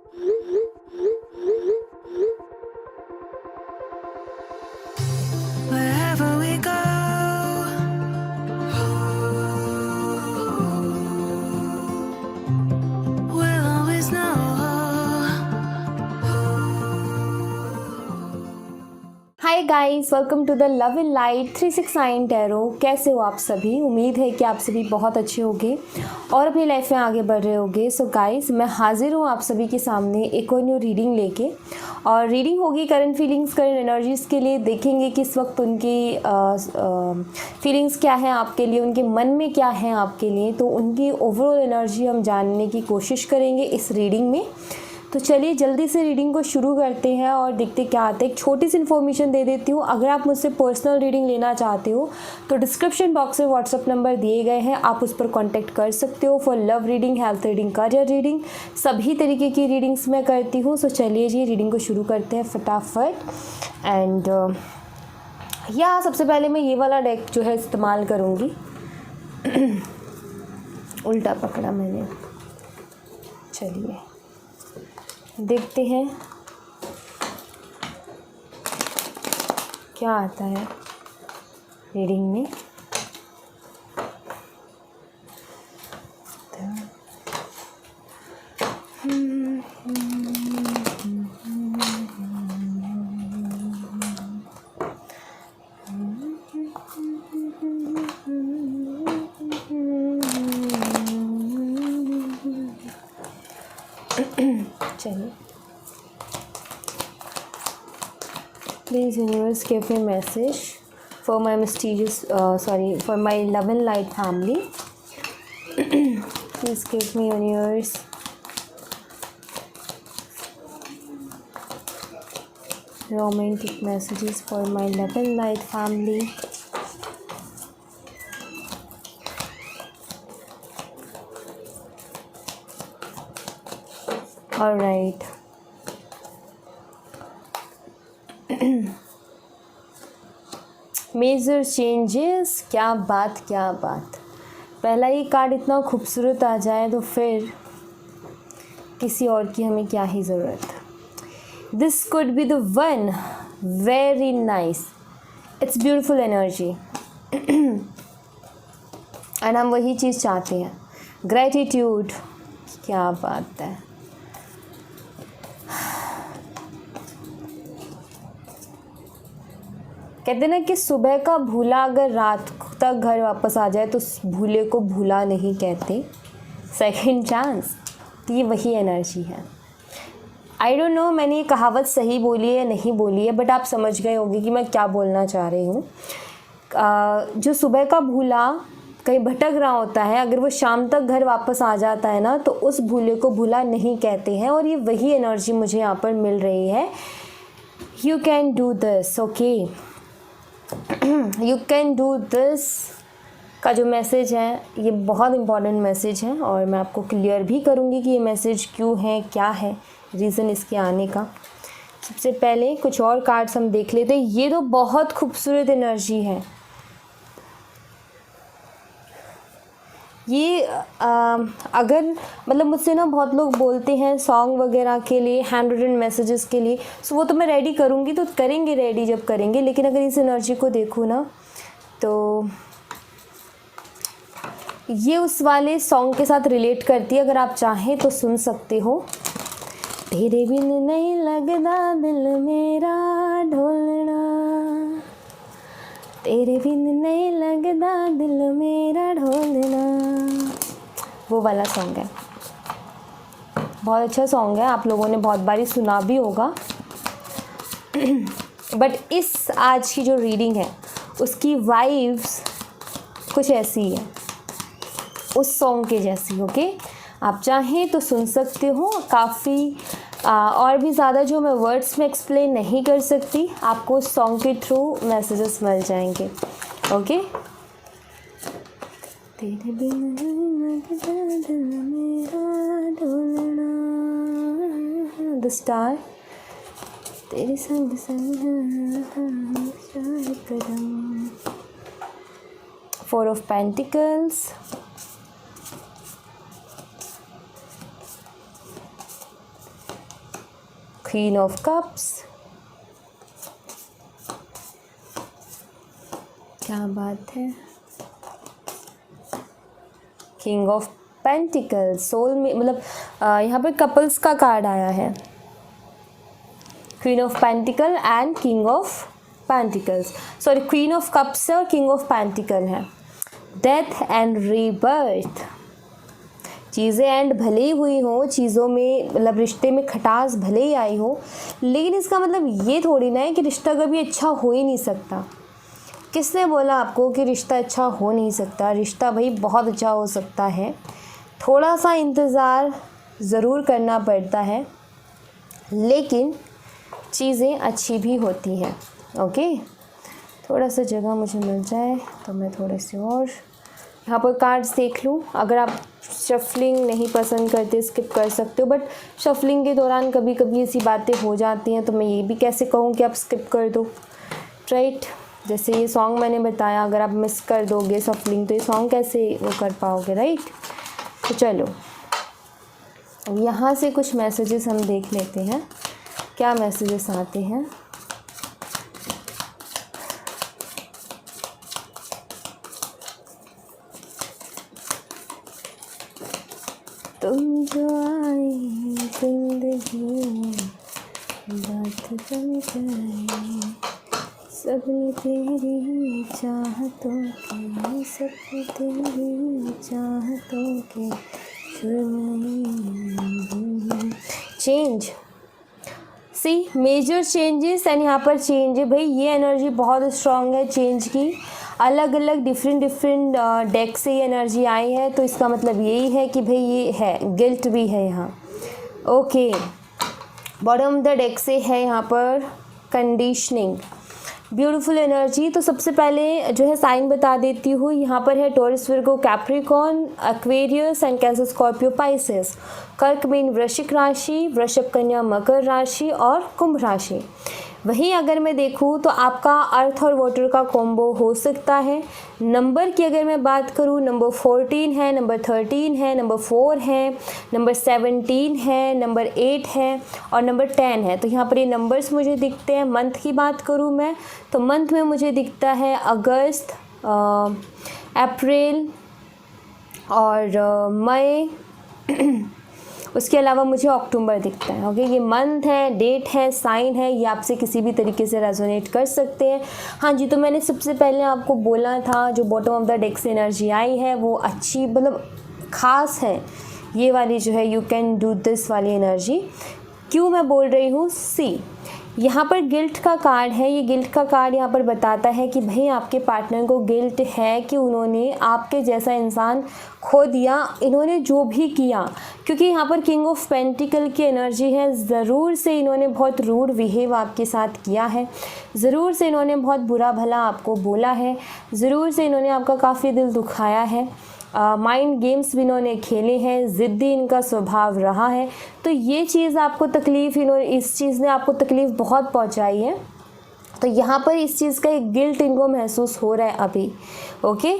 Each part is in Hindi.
Wherever we go, we'll always know. Hi guys, welcome to the love in light 369 tarot. कैसे हो आप सभी? उम्मीद है कि आप सभी बहुत अच्छे होंगे और अपनी लाइफ में आगे बढ़ रहे होंगे। सो गाइस, मैं हाजिर हूँ आप सभी के सामने एक और न्यू रीडिंग लेके। और रीडिंग होगी करंट फीलिंग्स, करंट एनर्जीज़ के लिए। देखेंगे कि इस वक्त उनकी फीलिंग्स क्या है आपके लिए, उनके मन में क्या है आपके लिए। तो उनकी ओवरऑल एनर्जी हम जानने की कोशिश करेंगे इस रीडिंग में। तो चलिए जल्दी से रीडिंग को शुरू करते हैं और देखते क्या आता है। एक छोटी सी इन्फॉर्मेशन दे देती हूँ। अगर आप मुझसे पर्सनल रीडिंग लेना चाहते हो तो डिस्क्रिप्शन बॉक्स में व्हाट्सअप नंबर दिए गए हैं, आप उस पर कांटेक्ट कर सकते हो for love reading, health reading, career reading. सभी तरीके की रीडिंग्स मैं करती हूँ। सो चलिए जी रीडिंग को शुरू करते हैं फटाफट। एंड सबसे पहले मैं ये वाला डेक जो है इस्तेमाल करूँगी। उल्टा पकड़ा मैंने। चलिए देखते हैं क्या आता है रीडिंग में। चलिए, please universe give me message for my mysterious for my love and light family. Please give me universe romantic messages for my love and light family. All right. Major changes. क्या बात, क्या बात। पहला ही कार्ड इतना खूबसूरत आ जाए तो फिर किसी और की हमें क्या ही ज़रूरत। This could be the one. Very nice, it's beautiful energy. And हम वही चीज़ चाहते हैं, ग्रैटिट्यूड। क्या बात है। कहते हैं ना कि सुबह का भूला अगर रात तक घर वापस आ जाए तो उस भूले को भूला नहीं कहते, सेकंड चांस। तो ये वही एनर्जी है। आई डोंट नो मैंने ये कहावत सही बोली है या नहीं बोली है, बट आप समझ गए होंगे कि मैं क्या बोलना चाह रही हूँ। जो सुबह का भूला कहीं भटक रहा होता है, अगर वो शाम तक घर वापस आ जाता है ना, तो उस भूले को भूला नहीं कहते हैं। और ये वही एनर्जी मुझे यहाँ पर मिल रही है। You can do this, okay, you can do this का जो मैसेज है ये बहुत इम्पॉर्टेंट मैसेज है। और मैं आपको क्लियर भी करूँगी कि ये मैसेज क्यों है, क्या है रीज़न इसके आने का। सबसे पहले कुछ और कार्ड्स हम देख लेते हैं। ये तो बहुत खूबसूरत एनर्जी है। ये अगर मतलब मुझसे ना बहुत लोग बोलते हैं सॉन्ग वगैरह के लिए, हैंड रिटन मैसेजेस के लिए, सो वो तो मैं रेडी करूँगी, तो करेंगे रेडी जब करेंगे। लेकिन अगर इस एनर्जी को देखूँ ना तो ये उस वाले सॉन्ग के साथ रिलेट करती है। अगर आप चाहें तो सुन सकते हो। तेरे बिन नहीं लगदा दिल मेरा ढोलना, तेरे बिन नहीं लगदा दिल मेरा ढोलना, वो वाला सॉन्ग है। बहुत अच्छा सॉन्ग है, आप लोगों ने बहुत बारी सुना भी होगा। बट इस आज की जो रीडिंग है उसकी वाइब्स कुछ ऐसी है, उस सॉन्ग के जैसी। ओके, आप चाहें तो सुन सकते हो। काफ़ी और भी ज़्यादा जो मैं वर्ड्स में एक्सप्लेन नहीं कर सकती, आपको उस सॉन्ग के थ्रू मैसेजेस मिल जाएंगे। ओके, तेरे बिन मेरा ढोलना, द स्टार, तेरे संग संग कदम, 4 of Pentacles, queen of cups, क्या बात है, किंग ऑफ पेंटिकल्स, सोल में मतलब यहाँ पर कपल्स का कार्ड आया है, queen of pentacle and king of pentacles, sorry queen of cups और किंग ऑफ पेंटिकल है। डेथ एंड रीबर्थ, चीज़ें एंड भले ही हुई हो, चीज़ों में मतलब रिश्ते में खटास भले ही आई हो, लेकिन इसका मतलब ये थोड़ी ना है कि रिश्ता कभी अच्छा हो ही नहीं सकता। किसने बोला आपको कि रिश्ता अच्छा हो नहीं सकता? रिश्ता भाई बहुत अच्छा हो सकता है, थोड़ा सा इंतज़ार ज़रूर करना पड़ता है, लेकिन चीज़ें अच्छी भी होती हैं। ओके, थोड़ा सा जगह मुझे मिल जाए तो मैं थोड़े से और यहाँ पर कार्ड्स देख लूँ। अगर आप शफलिंग नहीं पसंद करते स्किप कर सकते हो, बट शफलिंग के दौरान कभी कभी ऐसी बातें हो जाती हैं, तो मैं ये भी कैसे कहूँ कि आप स्किप कर दो, राइट। जैसे ये सॉन्ग मैंने बताया, अगर आप मिस कर दोगे शफलिंग तो ये सॉन्ग कैसे वो कर पाओगे, राइट। तो चलो यहाँ से कुछ मैसेजेस हम देख लेते हैं, क्या मैसेजेस आते हैं। तुम जो आई जिंदगी में बात बन गई, सबने तेरी चाहतों के, सब तेरी चाहतों के change, see major changes and यहाँ पर चेंज है भाई। ये एनर्जी बहुत स्ट्रॉन्ग है चेंज की, अलग अलग डिफरेंट डेक से ये एनर्जी आई है, तो इसका मतलब यही है कि भाई ये है, गिल्ट भी है यहाँ। Okay, bottom of the deck से है यहाँ पर कंडीशनिंग, ब्यूटीफुल एनर्जी। तो सबसे पहले जो है साइन बता देती हूँ, यहाँ पर है taurus, Virgo, Capricorn, Aquarius and cancer, Scorpio, Pisces. कर्क मीन वृश्चिक राशि, वृषभ, कन्या, मकर राशि और कुंभ राशि। वहीं अगर मैं देखूँ तो आपका अर्थ और वाटर का कॉम्बो हो सकता है। नंबर की अगर मैं बात करूँ, नंबर 14 है, नंबर 13 है, नंबर 4 है, नंबर 17 है, नंबर 8 है और नंबर 10 है। तो यहाँ पर ये नंबर्स मुझे दिखते हैं। मंथ की बात करूँ मैं तो मंथ में मुझे दिखता है अगस्त, अप्रैल और मई, उसके अलावा मुझे अक्टूबर दिखता है। ओके, ये मंथ है, डेट है, साइन है, ये आपसे किसी भी तरीके से रेजोनेट कर सकते हैं। हाँ जी, तो मैंने सबसे पहले आपको बोला था जो बॉटम ऑफ द डेक से एनर्जी आई है वो अच्छी मतलब ख़ास है, ये वाली जो है यू कैन डू दिस वाली एनर्जी। क्यों मैं बोल रही हूँ, सी यहाँ पर गिल्ट का कार्ड है। ये गिल्ट का कार्ड यहाँ पर बताता है कि भाई आपके पार्टनर को गिल्ट है कि उन्होंने आपके जैसा इंसान खो दिया, इन्होंने जो भी किया, क्योंकि यहाँ पर किंग ऑफ पेंटिकल की एनर्जी है। ज़रूर से इन्होंने बहुत रूड बिहेव आपके साथ किया है, ज़रूर से इन्होंने बहुत बुरा भला आपको बोला है, ज़रूर से इन्होंने आपका काफ़ी दिल दुखाया है, माइंड गेम्स भी इन्होंने खेले हैं, ज़िद्दी इनका स्वभाव रहा है। तो ये चीज़ आपको तकलीफ़, इन्होंने इस चीज़ ने आपको तकलीफ़ बहुत पहुंचाई है। तो यहाँ पर इस चीज़ का एक गिल्ट इनको महसूस हो रहा है अभी। ओके,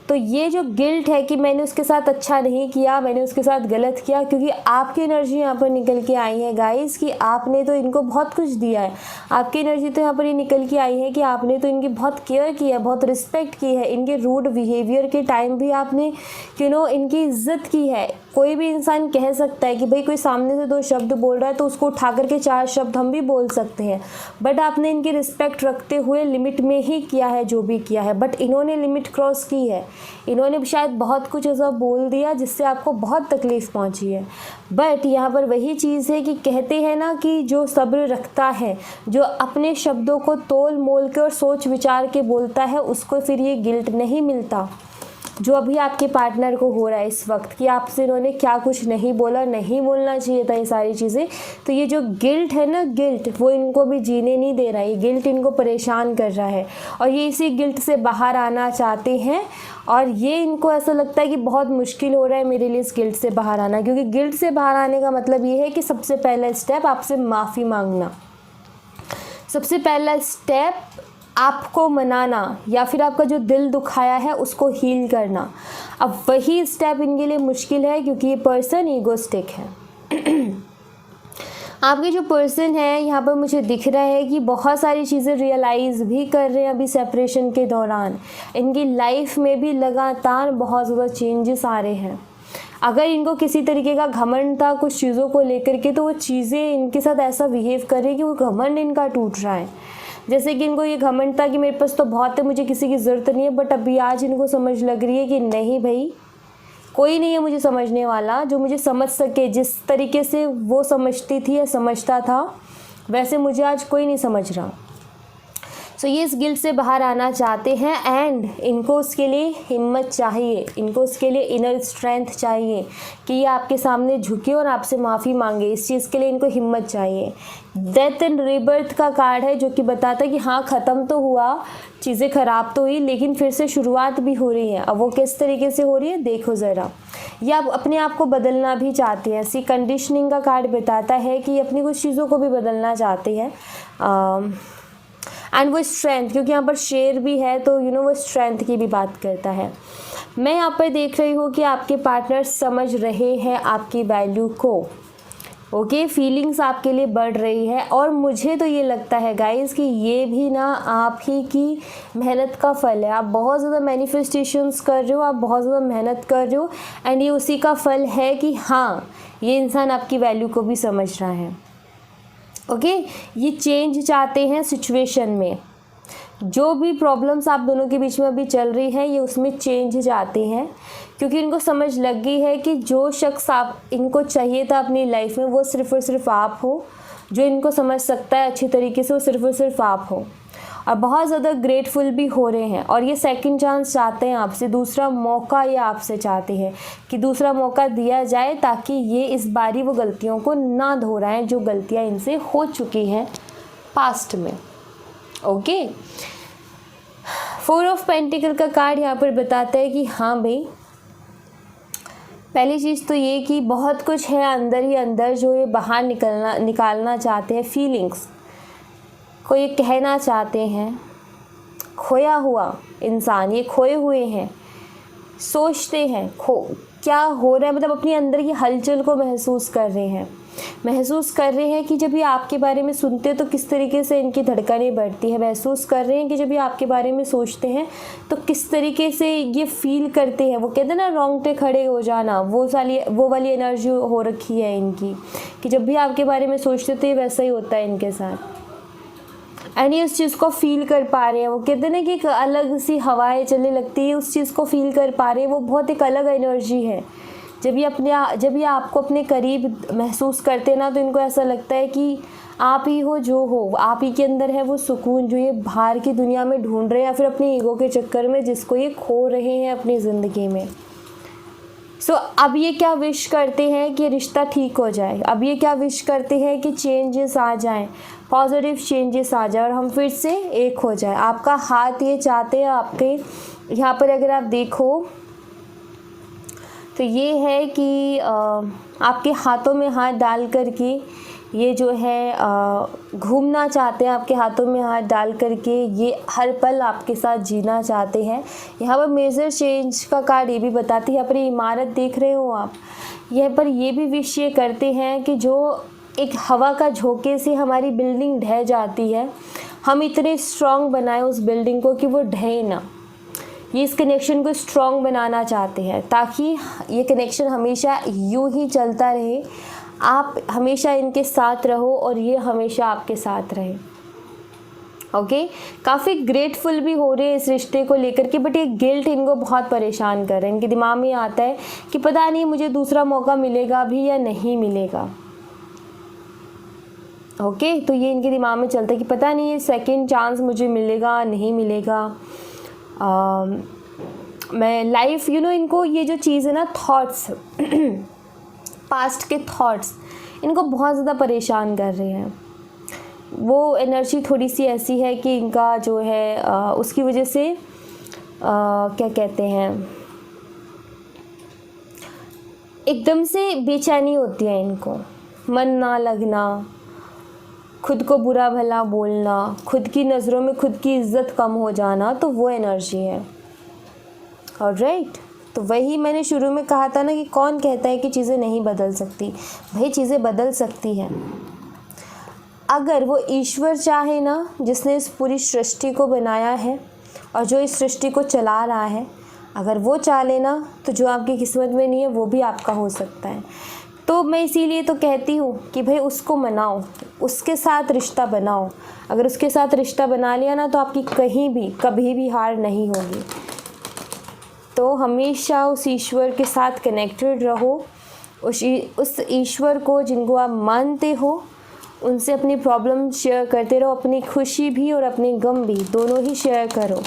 तो ये जो गिल्ट है कि मैंने उसके साथ अच्छा नहीं किया, मैंने उसके साथ गलत किया, क्योंकि आपकी एनर्जी यहाँ पर निकल के आई है गाइस कि आपने तो इनको बहुत कुछ दिया है। आपकी एनर्जी तो यहाँ पर ये निकल के आई है कि आपने तो इनकी बहुत केयर की है, बहुत रिस्पेक्ट की है, इनके रूड बिहेवियर के टाइम भी आपने इनकी इज्जत की है। कोई भी इंसान कह सकता है कि भाई कोई सामने से 2 शब्द बोल रहा है तो उसको उठा करके 4 शब्द हम भी बोल सकते हैं, बट आपने इनकी रिस्पेक्ट रखते हुए लिमिट में ही किया है जो भी किया है। बट इन्होंने लिमिट क्रॉस की है, इन्होंने शायद बहुत कुछ ऐसा बोल दिया जिससे आपको बहुत तकलीफ़ पहुंची है। बट यहाँ पर वही चीज़ है कि कहते हैं ना कि जो सब्र रखता है, जो अपने शब्दों को तोल मोल के और सोच विचार के बोलता है, उसको फिर ये गिल्ट नहीं मिलता। जो अभी आपके पार्टनर को हो रहा है इस वक्त कि आपसे इन्होंने क्या कुछ नहीं बोला, नहीं बोलना चाहिए था, ये सारी चीज़ें, तो ये जो गिल्ट है ना, गिल्ट वो इनको भी जीने नहीं दे रहा है, ये गिल्ट इनको परेशान कर रहा है और ये इसी गिल्ट से बाहर आना चाहते हैं। और ये इनको ऐसा लगता है कि बहुत मुश्किल हो रहा है मेरे लिए इस गिल्ट से बाहर आना, क्योंकि गिल्ट से बाहर आने का मतलब ये है कि सबसे पहला स्टेप आपसे माफ़ी मांगना, सबसे पहला स्टेप आपको मनाना या फिर आपका जो दिल दुखाया है उसको हील करना। अब वही स्टेप इनके लिए मुश्किल है क्योंकि ये पर्सन ईगोस्टिक है। आपके जो पर्सन है यहाँ पर मुझे दिख रहा है कि बहुत सारी चीज़ें रियलाइज़ भी कर रहे हैं अभी सेपरेशन के दौरान। इनकी लाइफ में भी लगातार बहुत ज़्यादा चेंजेस आ रहे हैं। अगर इनको किसी तरीके का घमंड था कुछ चीज़ों को लेकर के, तो वो चीज़ें इनके साथ ऐसा बिहेव कर रही है कि वो घमंड इनका टूट रहा है। जैसे कि इनको ये घमंड था कि मेरे पास तो बहुत है, मुझे किसी की ज़रूरत नहीं है, बट अभी आज इनको समझ लग रही है कि नहीं भाई, कोई नहीं है मुझे समझने वाला जो मुझे समझ सके। जिस तरीके से वो समझती थी या समझता था, वैसे मुझे आज कोई नहीं समझ रहा। सो ये इस गिल्ट से बाहर आना चाहते हैं एंड इनको उसके लिए हिम्मत चाहिए, इनको उसके लिए इनर स्ट्रेंथ चाहिए कि ये आपके सामने झुके और आपसे माफ़ी मांगे। इस चीज़ के लिए इनको हिम्मत चाहिए। डेथ एंड रीबर्थ का कार्ड है जो कि बताता है कि हाँ, ख़त्म तो हुआ, चीज़ें ख़राब तो हुई, लेकिन फिर से शुरुआत भी हो रही है। अब वो किस तरीके से हो रही है देखो ज़रा। ये आप अपने आप को बदलना भी चाहते हैं। ऐसी कंडीशनिंग का कार्ड बताता है कि अपनी कुछ चीज़ों को भी बदलना चाहते हैं। एंड वो स्ट्रेंथ, क्योंकि यहाँ पर शेर भी है तो वो स्ट्रेंथ की भी बात करता है। मैं यहाँ पर देख रही हूँ कि आपके पार्टनर समझ रहे हैं आपकी वैल्यू को। ओके, फीलिंग्स आपके लिए बढ़ रही है और मुझे तो ये लगता है गाइस कि ये भी ना आप ही की मेहनत का फल है। आप बहुत ज़्यादा मैनिफेस्टेशंस कर रहे हो, आप बहुत ज़्यादा मेहनत कर रहे हो एंड ये उसी का फल है कि हाँ, ये इंसान आपकी वैल्यू को भी समझ रहा है। ओके, ये चेंज चाहते हैं सिचुएशन में। जो भी प्रॉब्लम्स आप दोनों के बीच में अभी चल रही है, ये उसमें चेंज चाहते हैं क्योंकि इनको समझ लग गई है कि जो शख्स आप इनको चाहिए था अपनी लाइफ में, वो सिर्फ़ और सिर्फ आप हो। जो इनको समझ सकता है अच्छी तरीके से, वो सिर्फ़ और सिर्फ आप हो। और बहुत ज़्यादा ग्रेटफुल भी हो रहे हैं और ये सेकंड चांस चाहते हैं आपसे, दूसरा मौका ये आपसे चाहते हैं कि दूसरा मौका दिया जाए ताकि ये इस बारी वो गलतियों को ना दोहराएं जो गलतियां इनसे हो चुकी हैं पास्ट में। ओके, 4 ऑफ पेंटिकल का कार्ड यहाँ पर बताता है कि हाँ भाई, पहली चीज़ तो ये कि बहुत कुछ है अंदर ही अंदर जो ये बाहर निकालना चाहते हैं। फीलिंग्स को ये कहना चाहते हैं। खोया हुआ इंसान, ये खोए हुए हैं, सोचते हैं क्या हो रहा है, मतलब अपने अंदर की हलचल को महसूस कर रहे हैं कि जब ये आपके बारे में सुनते हैं तो किस तरीके से इनकी धड़कनें बढ़ती है। महसूस कर रहे हैं कि जब ये आपके बारे में सोचते हैं तो किस तरीके से ये फील करते हैं। वो कहते हैं ना, रोंगटे खड़े हो जाना, वो वाली एनर्जी हो रखी है इनकी कि जब भी आपके बारे में सोचते तो ये वैसा ही होता है इनके साथ। एंड ये उस चीज़ को फील कर पा रहे हैं। वो कहते हैं ना कि एक अलग सी हवाएं चलने लगती है, उस चीज़ को फील कर पा रहे हैं। वो बहुत एक अलग एनर्जी है। जब ये आपको अपने करीब महसूस करते हैं ना, तो इनको ऐसा लगता है कि आप ही हो जो हो, आप ही के अंदर है वो सुकून जो ये बाहर की दुनिया में ढूंढ रहे हैं या फिर अपने ईगो के चक्कर में जिसको ये खो रहे हैं अपनी ज़िंदगी में। सो अब ये क्या विश करते हैं कि रिश्ता ठीक हो जाए। अब ये क्या विश करते हैं कि चेंजेस आ जाएं, पॉजिटिव चेंजेस आ जाए और हम फिर से एक हो जाए। आपका हाथ ये चाहते हैं। आपके यहाँ पर अगर आप देखो तो ये है कि आपके हाथों में हाथ डाल कर के ये जो है घूमना चाहते हैं। आपके हाथों में हाथ डाल करके ये हर पल आपके साथ जीना चाहते हैं। यहाँ पर मेजर चेंज का कार्ड ये भी बताती है। यहाँ पर ये इमारत देख रहे हो आप, यहाँ पर ये भी विश ये करते हैं कि जो एक हवा का झोंके से हमारी बिल्डिंग ढह जाती है, हम इतने स्ट्रॉन्ग बनाएं उस बिल्डिंग को कि वो ढहे ना। ये इस कनेक्शन को स्ट्रॉन्ग बनाना चाहते हैं ताकि ये कनेक्शन हमेशा यूं ही चलता रहे। आप हमेशा इनके साथ रहो और ये हमेशा आपके साथ रहे। ओके, काफ़ी ग्रेटफुल भी हो रहे हैं इस रिश्ते को लेकर के, बट ये गिल्ट इनको बहुत परेशान कर रहे हैं। इनके दिमाग में आता है कि पता नहीं मुझे दूसरा मौका मिलेगा भी या नहीं मिलेगा। ओके, तो ये इनके दिमाग में चलता है कि पता नहीं ये सेकंड चांस मुझे मिलेगा नहीं मिलेगा। मैं लाइफ इनको ये जो चीज़ है ना, थॉट्स पास्ट के थॉट्स इनको बहुत ज़्यादा परेशान कर रहे हैं। वो एनर्जी थोड़ी सी ऐसी है कि इनका जो है उसकी वजह से क्या कहते हैं, एकदम से बेचैनी होती है इनको, मन ना लगना, खुद को बुरा भला बोलना, खुद की नज़रों में खुद की इज़्ज़त कम हो जाना, तो वो एनर्जी है। ऑलराइट, तो वही मैंने शुरू में कहा था ना कि कौन कहता है कि चीज़ें नहीं बदल सकती। भाई चीज़ें बदल सकती हैं। अगर वो ईश्वर चाहे ना, जिसने इस पूरी सृष्टि को बनाया है और जो इस सृष्टि को चला रहा है, अगर वो चाह लेना तो जो आपकी किस्मत में नहीं है वो भी आपका हो सकता है। तो मैं इसीलिए तो कहती हूँ कि भाई उसको मनाओ, उसके साथ रिश्ता बनाओ। अगर उसके साथ रिश्ता बना लिया ना तो आपकी कहीं भी कभी भी हार नहीं होगी। तो हमेशा उस ईश्वर के साथ कनेक्टेड रहो। उस ईश्वर को जिनको आप मानते हो उनसे अपनी प्रॉब्लम शेयर करते रहो, अपनी खुशी भी और अपने गम भी दोनों ही शेयर करो।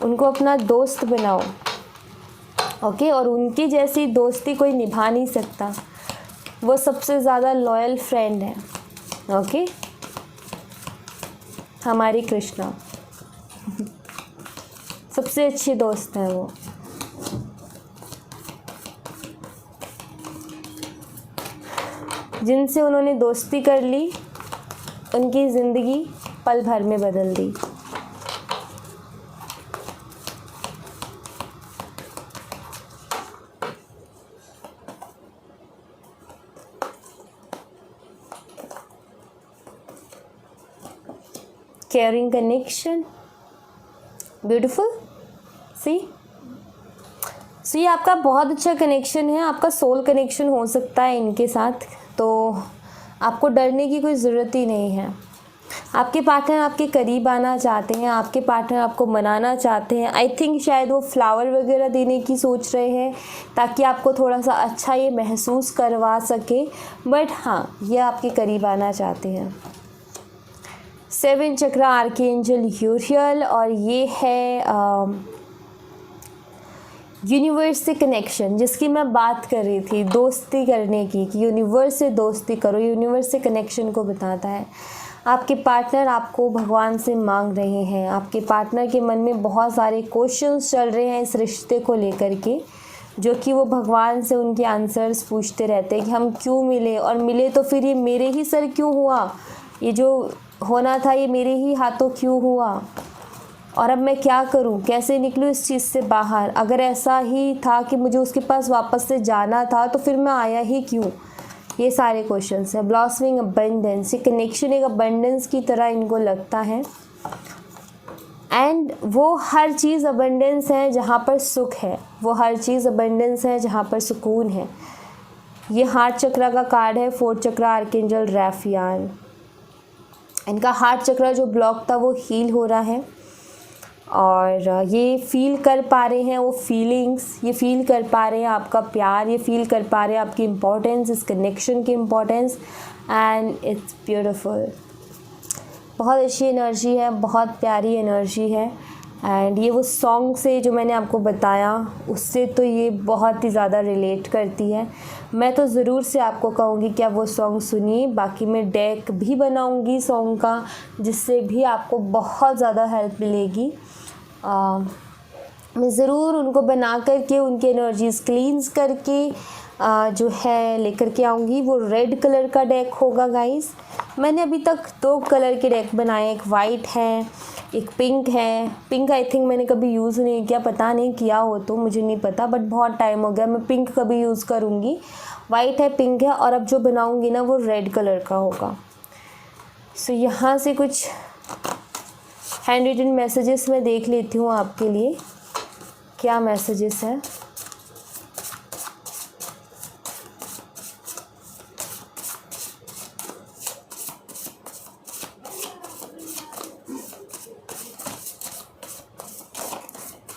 उनको अपना दोस्त बनाओ, ओके। और उनकी जैसी दोस्ती कोई निभा नहीं सकता, वो सबसे ज़्यादा लॉयल फ्रेंड है, ओके। हमारी कृष्णा सबसे अच्छी दोस्त है वो। जिनसे उन्होंने दोस्ती कर ली उनकी ज़िंदगी पल भर में बदल दी। Caring connection, beautiful. सी आपका बहुत अच्छा कनेक्शन है, आपका सोल कनेक्शन हो सकता है इनके साथ। तो आपको डरने की कोई ज़रूरत ही नहीं है। आपके पार्टनर आपके करीब आना चाहते हैं, आपके पार्टनर आपको मनाना चाहते हैं। आई थिंक शायद वो फ्लावर वगैरह देने की सोच रहे हैं ताकि आपको थोड़ा सा अच्छा ये महसूस करवा सके। बट हाँ, ये आपके करीब आना चाहते हैं। 7 चक्रा आर्कएंजल यूरियल, और ये है यूनिवर्स से कनेक्शन जिसकी मैं बात कर रही थी, दोस्ती करने की, कि यूनिवर्स से दोस्ती करो। यूनिवर्स से कनेक्शन को बताता है। आपके पार्टनर आपको भगवान से मांग रहे हैं। आपके पार्टनर के मन में बहुत सारे क्वेश्चंस चल रहे हैं इस रिश्ते को लेकर के, जो कि वो भगवान से उनके आंसर्स पूछते रहते हैं कि हम क्यों मिले, और मिले तो फिर ये मेरे ही सर क्यों हुआ, ये जो होना था ये मेरे ही हाथों क्यों हुआ, और अब मैं क्या करूं, कैसे निकलूं इस चीज़ से बाहर। अगर ऐसा ही था कि मुझे उसके पास वापस से जाना था तो फिर मैं आया ही क्यों। ये सारे क्वेश्चंस हैं। ब्लॉसमिंग अबंडेंस, ये कनेक्शन एक अबंडेंस की तरह इनको लगता है। एंड वो हर चीज़ अबंडेंस है जहाँ पर सुख है, वो हर चीज़ अबंडेंस है जहाँ पर सुकून है। ये हार्ट चक्रा का कार्ड है, 4th चक्रा आर्कएंजल राफियाल। इनका हार्ट चक्रा जो ब्लॉक था वो हील हो रहा है, और ये फील कर पा रहे हैं वो फीलिंग्स, ये फील कर पा रहे हैं आपका प्यार, ये फील कर पा रहे हैं आपकी इम्पोर्टेंस, इस कनेक्शन की इम्पोर्टेंस। And it's beautiful. बहुत अच्छी एनर्जी है, बहुत प्यारी एनर्जी है। एंड ये वो सॉन्ग से जो मैंने आपको बताया उससे तो ये बहुत ही ज़्यादा रिलेट करती है। मैं तो ज़रूर से आपको कहूँगी कि आप वो सॉन्ग सुनिए। बाकी मैं डेक भी बनाऊँगी सॉन्ग का, जिससे भी आपको बहुत ज़्यादा हेल्प मिलेगी। मैं ज़रूर उनको बना करके उनकी एनर्जीज़ क्लींस करके जो है लेकर के आऊँगी। वो रेड कलर का डेक होगा गाइस। मैंने अभी तक 2 कलर के डेक बनाए, एक वाइट है, एक पिंक है। पिंक आई थिंक मैंने कभी यूज़ नहीं किया, पता नहीं किया हो तो मुझे नहीं पता, बट बहुत टाइम हो गया। मैं पिंक कभी यूज़ करूँगी। वाइट है, पिंक है, और अब जो बनाऊँगी ना वो रेड कलर का होगा। सो यहाँ से कुछ हैंड रिटन मैसेजेस मैं देख लेती हूँ आपके लिए, क्या मैसेजेस हैं।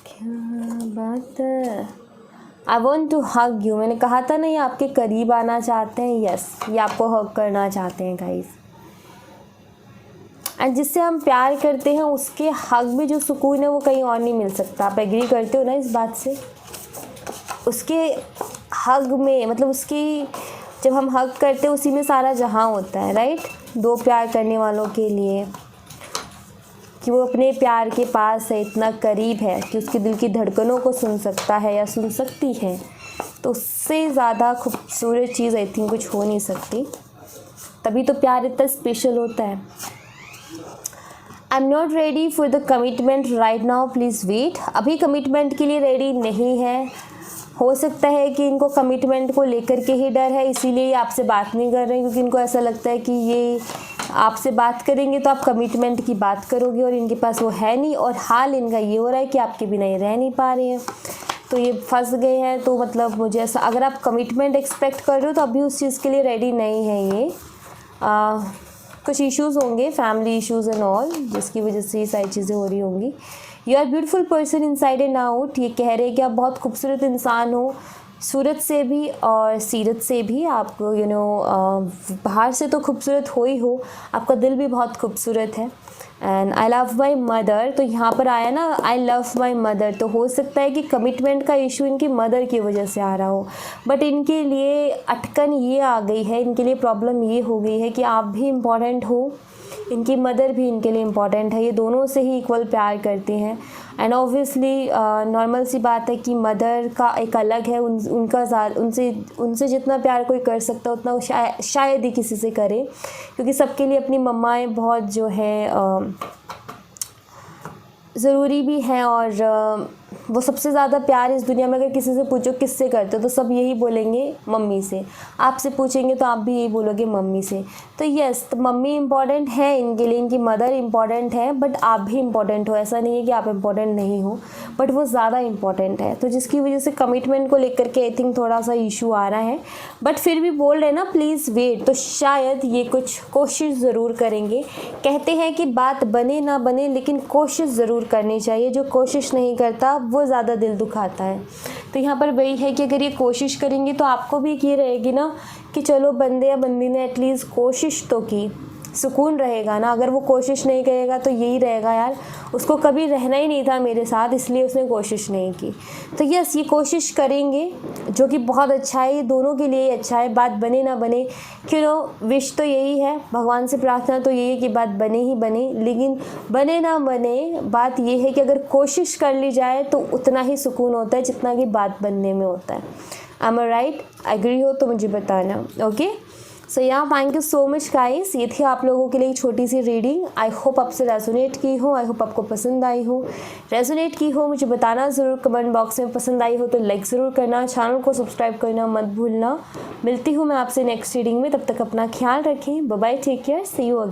क्या बात है। I want to hug you, मैंने कहा था ना ये आपके करीब आना चाहते हैं। यस, ये आपको हग करना चाहते हैं गाइस। एंड जिससे हम प्यार करते हैं उसके हग में जो सुकून है वो कहीं और नहीं मिल सकता। आप एग्री करते हो ना इस बात से? उसके हग में, मतलब उसकी जब हम हग करते हैं उसी में सारा जहां होता है, राइट। 2 प्यार करने वालों के लिए, कि वो अपने प्यार के पास है, इतना करीब है कि उसके दिल की धड़कनों को सुन सकता है या सुन सकती है। तो उससे ज़्यादा खूबसूरत चीज़ आई थिंक कुछ हो नहीं सकती। तभी तो प्यार इतना स्पेशल होता है। I am not ready for the commitment right now, please wait. अभी कमिटमेंट के लिए रेडी नहीं है। हो सकता है कि इनको कमिटमेंट को लेकर के ही डर है, इसीलिए ये आपसे बात नहीं कर रहे हैं, क्योंकि इनको ऐसा लगता है कि ये आपसे बात करेंगे तो आप कमिटमेंट की बात करोगे और इनके पास वो है नहीं, और हाल इनका ये हो रहा है कि आपके बिना ये रह नहीं पा रहे हैं, तो ये फंस गए हैं। तो मतलब मुझे ऐसा, अगर आप कमिटमेंट एक्सपेक्ट कर रहे हो तो अभी उस चीज़ के लिए रेडी नहीं है ये। कुछ इश्यूज़ होंगे, फैमिली इश्यूज़ एंड ऑल, जिसकी वजह से ये सारी चीज़ें हो रही होंगी। You are beautiful person inside and out. ये कह रहे हैं कि आप बहुत खूबसूरत इंसान हो, सूरत से भी और सीरत से भी। आप बाहर से तो खूबसूरत हो ही हो, आपका दिल भी बहुत खूबसूरत है। And I love my mother, तो यहाँ पर आया ना आई लव माई मदर, तो हो सकता है कि कमिटमेंट का इशू इनकी मदर की वजह से आ रहा हो, बट इनके लिए अटकन ये आ गई है, इनके लिए प्रॉब्लम ये हो गई है कि आप भी इम्पॉर्टेंट हो, इनकी मदर भी इनके लिए इम्पॉर्टेंट है। ये दोनों से ही इक्वल प्यार करते हैं। एंड ऑब्वियसली नॉर्मल सी बात है कि मदर का एक अलग है, उनसे जितना प्यार कोई कर सकता है उतना वो शायद ही किसी से करे, क्योंकि सबके लिए अपनी मम्माएं बहुत जो है ज़रूरी भी हैं। और वो सबसे ज़्यादा प्यार इस दुनिया में, अगर किसी से पूछो किससे करते हो तो सब यही बोलेंगे मम्मी से। आपसे पूछेंगे तो आप भी यही बोलोगे मम्मी से। तो यस, तो मम्मी इम्पॉर्टेंट है इनके लिए, इनकी मदर इम्पॉर्टेंट है, बट आप भी इम्पॉर्टेंट हो। ऐसा नहीं है कि आप इम्पॉर्टेंट नहीं हो, बट वो ज़्यादा इम्पॉर्टेंट है। तो जिसकी वजह से कमिटमेंट को लेकर के आई थिंक थोड़ा सा इशू आ रहा है, बट फिर भी बोल रहे हैं ना प्लीज़ वेट, तो शायद ये कुछ कोशिश ज़रूर करेंगे। कहते हैं कि बात बने ना बने, लेकिन कोशिश ज़रूर करनी चाहिए। जो कोशिश नहीं करता वो ज़्यादा दिल दुखाता है। तो यहाँ पर वही है कि अगर ये कोशिश करेंगे तो आपको भी ये रहेगी ना कि चलो बंदे या बंदी ने एटलीस्ट कोशिश तो की, सुकून रहेगा ना। अगर वो कोशिश नहीं करेगा तो यही रहेगा यार, उसको कभी रहना ही नहीं था मेरे साथ, इसलिए उसने कोशिश नहीं की। तो यस, ये कोशिश करेंगे, जो कि बहुत अच्छा है, ये दोनों के लिए अच्छा है। बात बने ना बने, क्यों विश तो यही है, भगवान से प्रार्थना तो यही है कि बात बने ही बने, लेकिन बने ना बने बात ये है कि अगर कोशिश कर ली जाए तो उतना ही सुकून होता है जितना कि बात बनने में होता है। एम आई राइट? एग्री हो तो मुझे बताना। ओके, सो या thank you so much guys. ये थी आप लोगों के लिए एक छोटी सी रीडिंग। आई होप आपसे रेजोनेट की हो, आई होप आपको पसंद आई हो। रेजोनेट की हो मुझे बताना ज़रूर कमेंट बॉक्स में। पसंद आई हो तो लाइक ज़रूर करना, चैनल को सब्सक्राइब करना मत भूलना। मिलती हूँ मैं आपसे नेक्स्ट रीडिंग में, तब तक अपना ख्याल रखें। Bye bye, take care, see you again.